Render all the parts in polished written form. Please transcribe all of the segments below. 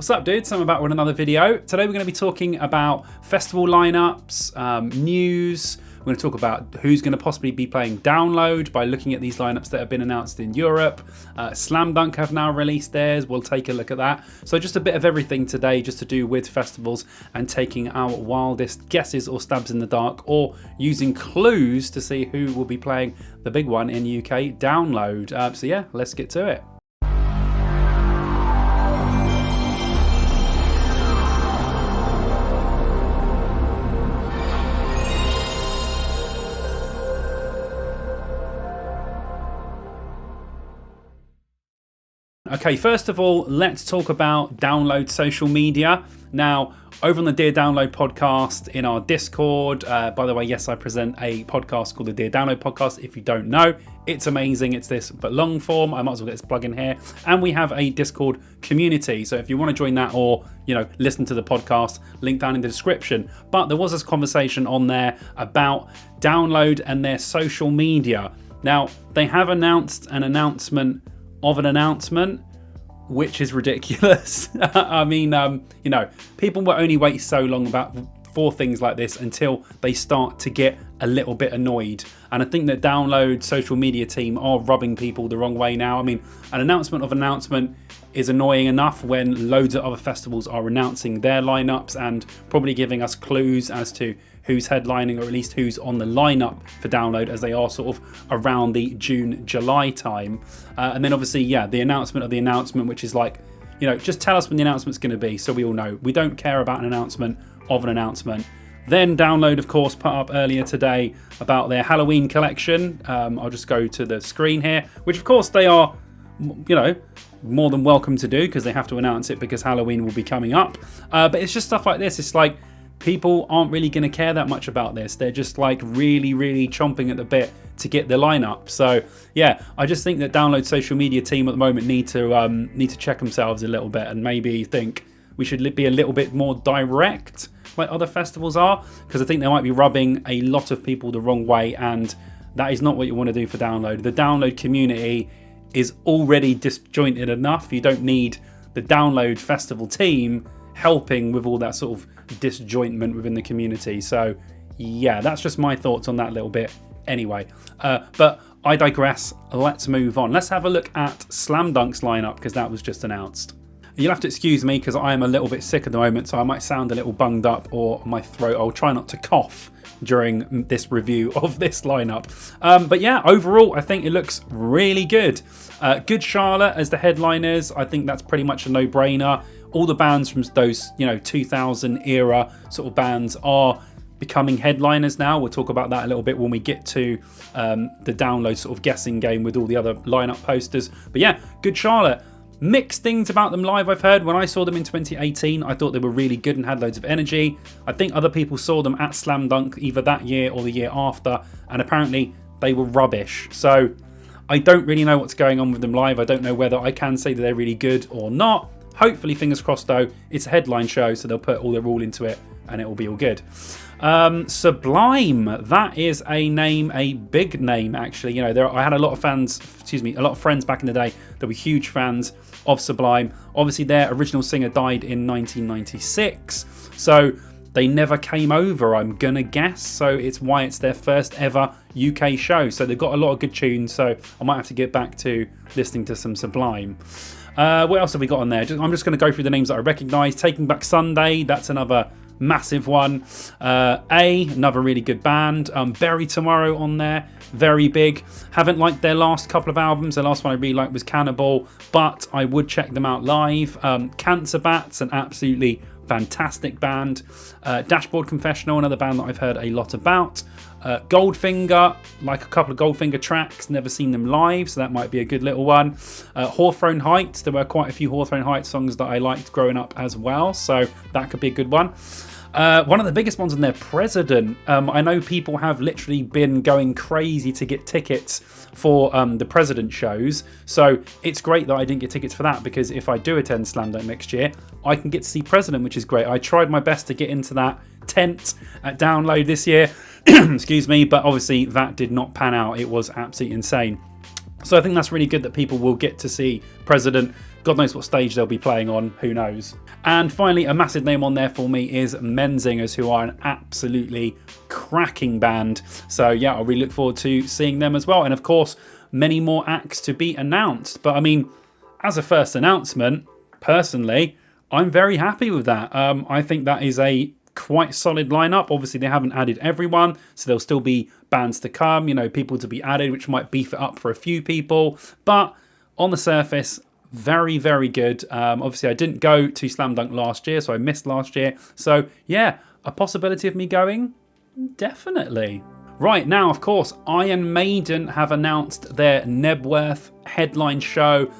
What's up, dudes? I'm back with another video. Today we're going to be talking about festival lineups, news. We're going to talk about who's going to possibly be playing Download by looking at these lineups that have been announced in Europe. Slam Dunk have now released theirs. We'll take a look at that. So just a bit of everything today just to do with festivals and taking our wildest guesses or stabs in the dark, or using clues to see who will be playing the big one in UK, Download. So yeah, let's get to it. Okay, first of all, let's talk about Download social media. Now, over on the Dear Download podcast in our Discord, by the way, yes, I present a podcast called the Dear Download podcast. If you don't know, it's amazing. It's this, but long form. I might as well get this plug in here. And we have a Discord community. So if you want to join that or, listen to the podcast, link down in the description. But there was this conversation on there about Download and their social media. Now, they have announced an announcement of an announcement, which is ridiculous. I mean, people will only wait so long for things like this until they start to get a little bit annoyed. And I think that Download social media team are rubbing people the wrong way now. I mean, an announcement of an announcement is annoying enough when loads of other festivals are announcing their lineups and probably giving us clues as to who's headlining, or at least who's on the lineup for Download, as they are sort of around the June, July time. And then obviously, the announcement of the announcement, which is like, just tell us when the announcement's going to be so we all know. We don't care about an announcement of an announcement. Then Download, of course, put up earlier today about their Halloween collection. I'll just go to the screen here, which of course they are, more than welcome to do, because they have to announce it because Halloween will be coming up. But it's just stuff like this. It's like, people aren't really going to care that much about this. They're just like really, really chomping at the bit to get the lineup. So yeah, I just think that Download social media team at the moment need to check themselves a little bit and maybe think we should be a little bit more direct like other festivals are, because I think they might be rubbing a lot of people the wrong way, and that is not what you want to do for Download. The Download community is already disjointed enough. You don't need the Download festival team helping with all that sort of disjointment within the community. So yeah, that's just my thoughts on that little bit anyway. But I digress. Let's move on. Let's have a look at Slam Dunk's lineup, because that was just announced. You'll have to excuse me because I am a little bit sick at the moment, so I might sound a little bunged up, or my throat. I'll try not to cough during this review of this lineup. But yeah, overall, I think it looks really good. Good Charlotte as the headliners. I think that's pretty much a no-brainer. All the bands from those, 2000 era sort of bands are becoming headliners now. We'll talk about that a little bit when we get to the Download sort of guessing game with all the other lineup posters. But yeah, Good Charlotte. Mixed things about them live, I've heard. When I saw them in 2018, I thought they were really good and had loads of energy. I think other people saw them at Slam Dunk either that year or the year after, and apparently they were rubbish. So I don't really know what's going on with them live. I don't know whether I can say that they're really good or not. Hopefully, fingers crossed though, it's a headline show, so they'll put all their all into it and it will be all good. Sublime, that is a name, a big name actually. I had a lot of friends back in the day that were huge fans of Sublime. Obviously, their original singer died in 1996, so they never came over, I'm gonna guess. So it's why it's their first ever UK show. So they've got a lot of good tunes, so I might have to get back to listening to some Sublime. What else have we got on there? I'm just going to go through the names that I recognise. Taking Back Sunday, that's another massive one. Another really good band. Bury Tomorrow on there, very big. Haven't liked their last couple of albums. The last one I really liked was Cannibal, but I would check them out live. Cancer Bats, an absolutely fantastic band. Dashboard Confessional, another band that I've heard a lot about. Goldfinger, like a couple of Goldfinger tracks, never seen them live, so that might be a good little one. Hawthorne Heights, there were quite a few Hawthorne Heights songs that I liked growing up as well, so that could be a good one. One of the biggest ones on there, President. I know people have literally been going crazy to get tickets for the President shows, so it's great that I didn't get tickets for that, because if I do attend Slam Dunk next year, I can get to see President, which is great. I tried my best to get into that tent at Download this year, excuse me, but obviously that did not pan out. It was absolutely insane. So I think that's really good that people will get to see President God knows what stage they'll be playing on, who knows. And finally, a massive name on there for me is Menzingers, who are an absolutely cracking band. So yeah, I really look forward to seeing them as well. And of course, many more acts to be announced. But I mean, as a first announcement, personally, I'm very happy with that. I think that is a quite solid lineup. Obviously, they haven't added everyone, so there'll still be bands to come, you know, people to be added, which might beef it up for a few people. But on the surface, very, very good. Obviously, I didn't go to Slam Dunk last year, so I missed last year. So yeah, a possibility of me going? Definitely. Right, now, of course, Iron Maiden have announced their Knebworth headline show.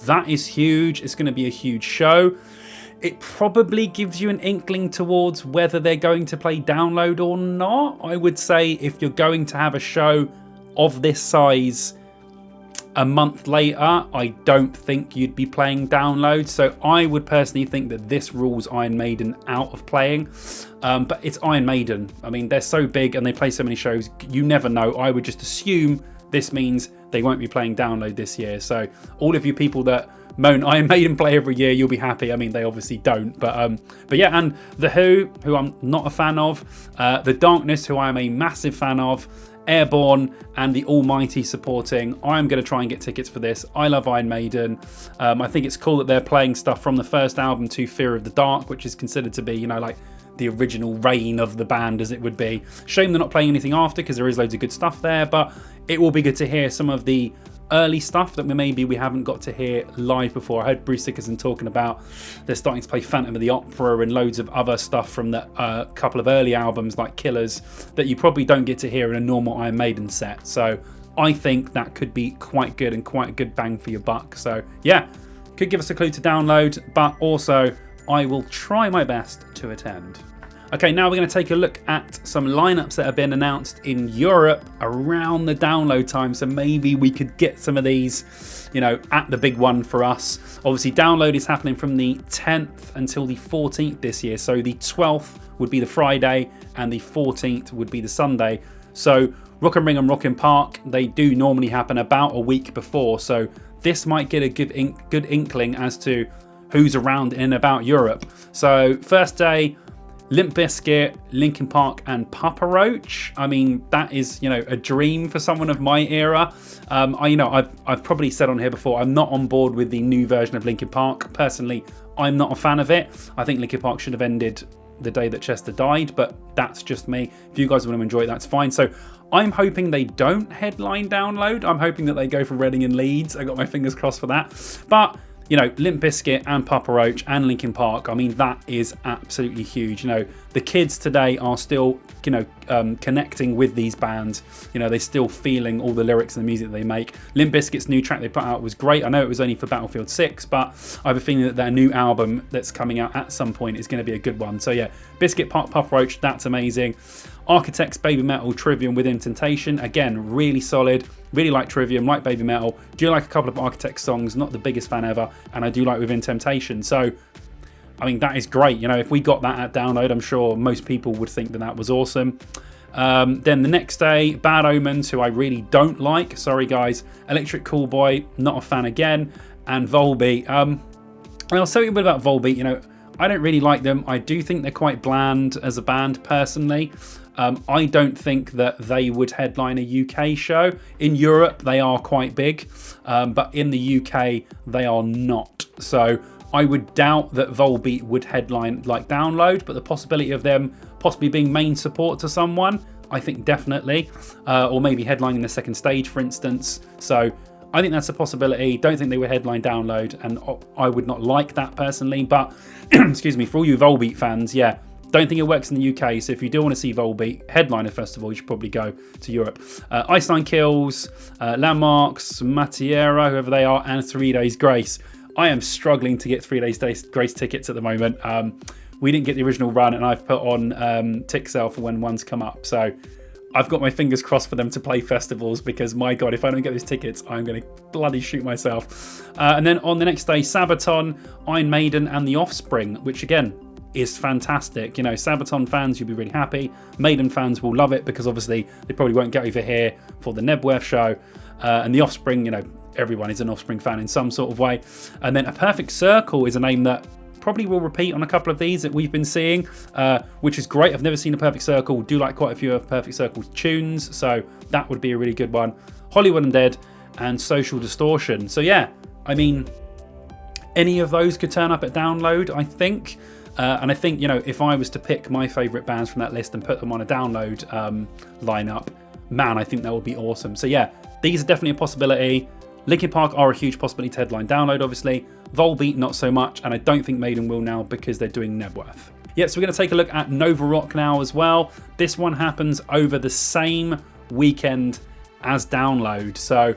That is huge. It's going to be a huge show. It probably gives you an inkling towards whether they're going to play Download or not. I would say if you're going to have a show of this size a month later, I don't think you'd be playing Download. So I would personally think that this rules Iron Maiden out of playing. But it's Iron Maiden. I mean, they're so big and they play so many shows. You never know. I would just assume this means they won't be playing Download this year. So all of you people that moan Iron Maiden play every year, you'll be happy. I mean, they obviously don't. But yeah, and The who I'm not a fan of. The Darkness, who I am a massive fan of. Airborne and the Almighty supporting. I'm going to try and get tickets for this. I love Iron Maiden. I think it's cool that they're playing stuff from the first album to Fear of the Dark, which is considered to be, you know, like the original reign of the band, as it would be. Shame they're not playing anything after, because there is loads of good stuff there, but it will be good to hear some of the early stuff that maybe we haven't got to hear live before. I heard Bruce Dickinson talking about they're starting to play Phantom of the Opera and loads of other stuff from the couple of early albums like Killers that you probably don't get to hear in a normal Iron Maiden set. So I think that could be quite good and quite a good bang for your buck. So yeah, could give us a clue to Download, but also I will try my best to attend. Okay, now we're going to take a look at some lineups that have been announced in Europe around the Download time. So maybe we could get some of these, you know, at the big one for us. Obviously, Download is happening from the 10th until the 14th this year. So the 12th would be the Friday and the 14th would be the Sunday. So Rock am Ring and Rock im Park, they do normally happen about a week before. So this might get a good inkling as to who's around in and about Europe. So first day, Limp Bizkit, Linkin Park and Papa Roach. I mean, that is, you know, a dream for someone of my era. I've probably said on here before, I'm not on board with the new version of Linkin Park. Personally, I'm not a fan of it. I think Linkin Park should have ended the day that Chester died, but that's just me. If you guys want to enjoy it, that's fine. So I'm hoping they don't headline Download. I'm hoping that they go for Reading and Leeds. I got my fingers crossed for that. But you know, Limp Bizkit and Papa Roach and Linkin Park, I mean, that is absolutely huge. You know, the kids today are still, you know, connecting with these bands. You know, they're still feeling all the lyrics and the music that they make. Limp Bizkit's new track they put out was great. I know it was only for Battlefield 6, but I have a feeling that their new album that's coming out at some point is going to be a good one. So yeah, Bizkit, Papa Roach, that's amazing. Architects, Baby Metal, Trivium, Within Temptation. Again, really solid. Really like Trivium, like Baby Metal. Do like a couple of Architects songs. Not the biggest fan ever. And I do like Within Temptation. So, I mean, that is great. You know, if we got that at Download, I'm sure most people would think that that was awesome. Then the next day, Bad Omens, who I really don't like. Sorry, guys. Electric Callboy, not a fan again. And Volbeat. I'll tell you a bit about Volbeat. You know, I don't really like them. I do think they're quite bland as a band, personally. I don't think that they would headline a UK show. In Europe, they are quite big, but in the UK, they are not. So I would doubt that Volbeat would headline like Download, but the possibility of them possibly being main support to someone, I think definitely, or maybe headlining the second stage, for instance. So I think that's a possibility. Don't think they would headline Download, and I would not like that personally. But excuse me, for all you Volbeat fans, yeah, don't think it works in the UK. So if you do want to see Volbeat headline a festival, you should probably go to Europe. Iceland Kills, Landmarks, Matiera, whoever they are, and 3 Days Grace. I am struggling to get 3 Days Grace tickets at the moment. We didn't get the original run, and I've put on Tixel for when one's come up. So I've got my fingers crossed for them to play festivals, because my God, if I don't get those tickets, I'm going to bloody shoot myself. And then on the next day, Sabaton, Iron Maiden and The Offspring, which again is fantastic. You know, Sabaton fans, you'll be really happy. Maiden fans will love it, because obviously they probably won't get over here for the Knebworth show. And The Offspring, you know, everyone is an Offspring fan in some sort of way. And then A Perfect Circle is a name that probably will repeat on a couple of these that we've been seeing, which is great. I've never seen A Perfect Circle. Do like quite a few of Perfect Circle's tunes, so that would be a really good one. Hollywood Undead and Social Distortion. So yeah, I mean, any of those could turn up at Download, I think. And I think, you know, if I was to pick my favourite bands from that list and put them on a Download lineup, man, I think that would be awesome. So yeah, these are definitely a possibility. Linkin Park are a huge possibility to headline Download, obviously. Volbeat, not so much. And I don't think Maiden will now because they're doing Nebworth. Yeah, so we're going to take a look at Nova Rock now as well. This one happens over the same weekend as Download. So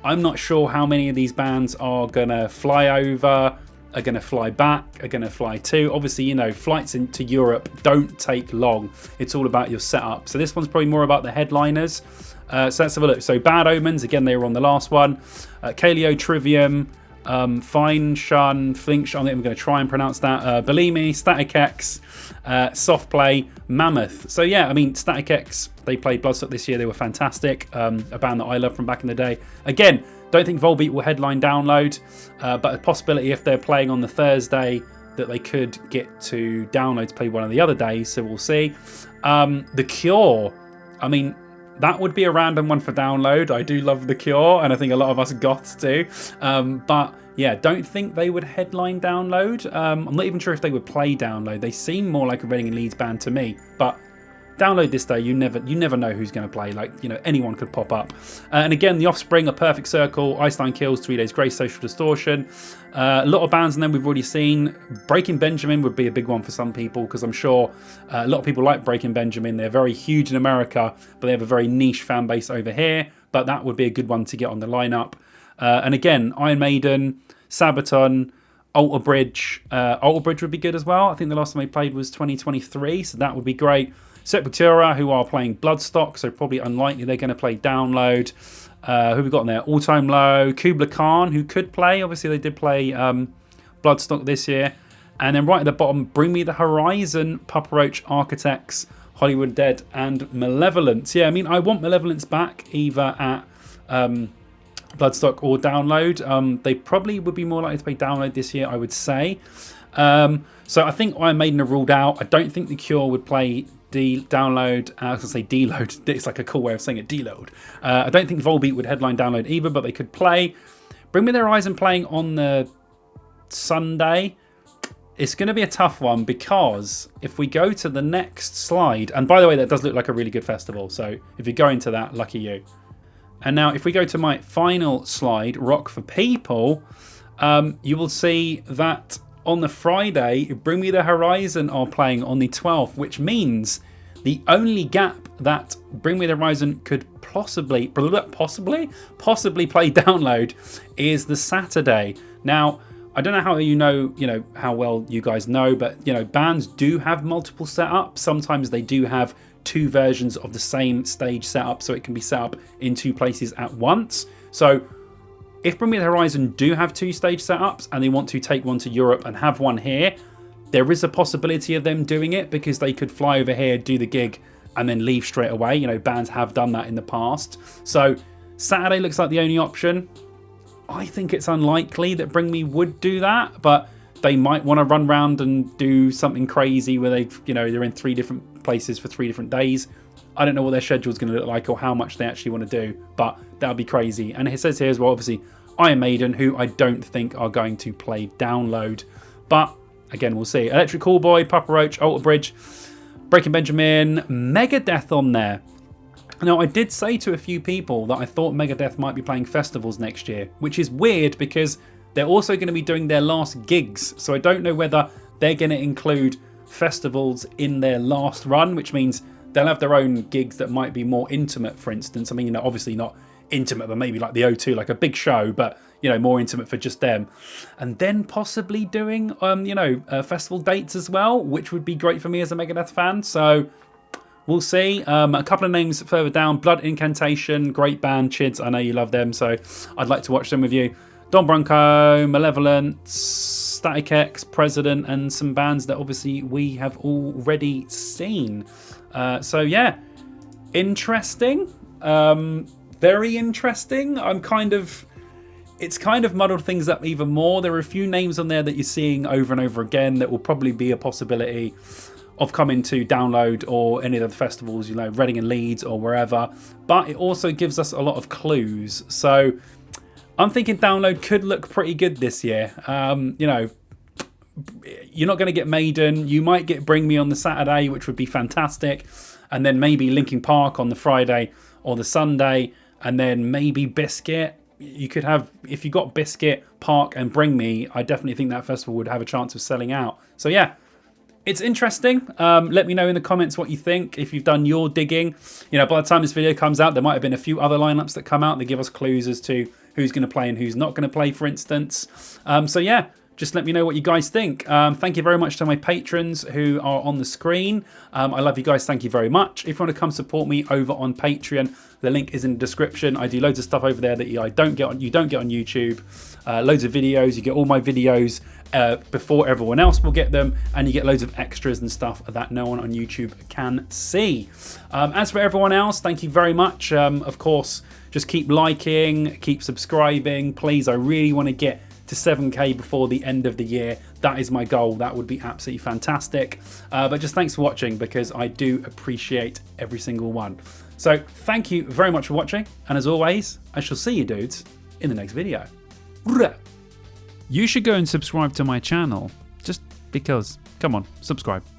I'm not sure how many of these bands are going to fly over, are going to fly back, are going to fly to. Obviously, you know, flights into Europe don't take long. It's all about your setup. So this one's probably more about the headliners. So let's have a look. So Bad Omens, again, they were on the last one. Kaleo, Trivium, Fine Shun, Flinch, I think I'm going to try and pronounce that. Bellini, Static X, Soft Play, Mammoth. So yeah, I mean, Static X, they played Bloodstock this year. They were fantastic. A band that I love from back in the day. Again, don't think Volbeat will headline Download, but a possibility if they're playing on the Thursday that they could get to Download to play one of the other days. So we'll see. The Cure, I mean, that would be a random one for Download. I do love The Cure, and I think a lot of us goths do. But yeah, don't think they would headline Download. I'm not even sure if they would play Download. They seem more like a Reading and Leeds band to me. But Download this day, you never know who's going to play. Like, you know, anyone could pop up. And again, The Offspring, A Perfect Circle, Einstein Kills, 3 Days Grace, Social Distortion. A lot of bands, and then we've already seen Breaking Benjamin would be a big one for some people, because I'm sure a lot of people like Breaking Benjamin. They're very huge in America, but they have a very niche fan base over here. But that would be a good one to get on the lineup. And again, Iron Maiden, Sabaton, Alter Bridge. Alter Bridge would be good as well. I think the last time they played was 2023, so that would be great. Sepultura, who are playing Bloodstock, so probably unlikely they're going to play Download. Who have we got in there? All Time Low, Kubla Khan, who could play. Obviously, they did play Bloodstock this year. And then right at the bottom, Bring Me the Horizon, Papa Roach, Architects, Hollywood Dead, and Malevolence. Yeah, I mean, I want Malevolence back, either at Bloodstock or Download. They probably would be more likely to play Download this year, I would say. So I think Iron Maiden are ruled out. I don't think The Cure would play Download. I was going to say Deload. It's like a cool way of saying it, Deload. I don't think Volbeat would headline Download either, but they could play. Bring Me the Horizon playing on the Sunday. It's going to be a tough one, because if we go to the next slide, and by the way, that does look like a really good festival. So if you go into that, lucky you. And now if we go to my final slide, Rock for People, you will see that on the Friday, Bring Me the Horizon are playing on the 12th, which means the only gap that Bring Me the Horizon could possibly play Download is the Saturday. Now, I don't know how you know how well you guys know, but you know, bands do have multiple setups. Sometimes they do have two versions of the same stage setup, so it can be set up in two places at once. So if Bring Me the Horizon do have two stage setups and they want to take one to Europe and have one here, there is a possibility of them doing it, because they could fly over here, do the gig, and then leave straight away. You know, bands have done that in the past. So Saturday looks like the only option. I think it's unlikely that Bring Me would do that, but they might want to run around and do something crazy where they're in 3 different places for 3 different days. I don't know what their schedule is going to look like or how much they actually want to do, but that would be crazy. And it says here as well, obviously, Iron Maiden, who I don't think are going to play Download. But again, we'll see. Electric Callboy, Papa Roach, Alter Bridge, Breaking Benjamin, Megadeth on there. Now, I did say to a few people that I thought Megadeth might be playing festivals next year, which is weird because they're also going to be doing their last gigs. So I don't know whether they're going to include festivals in their last run, which means they'll have their own gigs that might be more intimate, for instance. I mean, obviously not intimate, but maybe like the O2, like a big show, but, more intimate for just them. And then possibly doing, festival dates as well, which would be great for me as a Megadeth fan. So we'll see. A couple of names further down. Blood Incantation, great band. Chids, I know you love them, so I'd like to watch them with you. Don Bronco, Malevolence, Static X, President, and some bands that obviously we have already seen. So yeah, interesting. Very interesting. I'm kind of it's kind of muddled things up even more. There are a few names on there that you're seeing over and over again that will probably be a possibility of coming to Download or any of the festivals, you know, Reading and Leeds or wherever. But it also gives us a lot of clues. So I'm thinking Download could look pretty good this year. You know, you're not going to get Maiden. You might get Bring Me on the Saturday, which would be fantastic. And then maybe Linkin Park on the Friday or the Sunday. And then maybe Biscuit. You could have, if you got Biscuit, Park and Bring Me, I definitely think that festival would have a chance of selling out. So yeah, it's interesting. Let me know in the comments what you think, if you've done your digging. You know, by the time this video comes out, there might have been a few other lineups that come out that give us clues as to who's going to play and who's not going to play, for instance. So yeah, just let me know what you guys think. Thank you very much to my patrons who are on the screen. I love you guys. Thank you very much. If you want to come support me over on Patreon, the link is in the description. I do loads of stuff over there that you don't get on YouTube. Loads of videos. You get all my videos before everyone else will get them, and you get loads of extras and stuff that no one on YouTube can see. As for everyone else, thank you very much. Of course, just keep liking, keep subscribing. Please, I really want to get to 7K before the end of the year. That is my goal. That would be absolutely fantastic. But just thanks for watching, because I do appreciate every single one. So thank you very much for watching, and as always, I shall see you dudes in the next video. You should go and subscribe to my channel, just because. Come on, subscribe.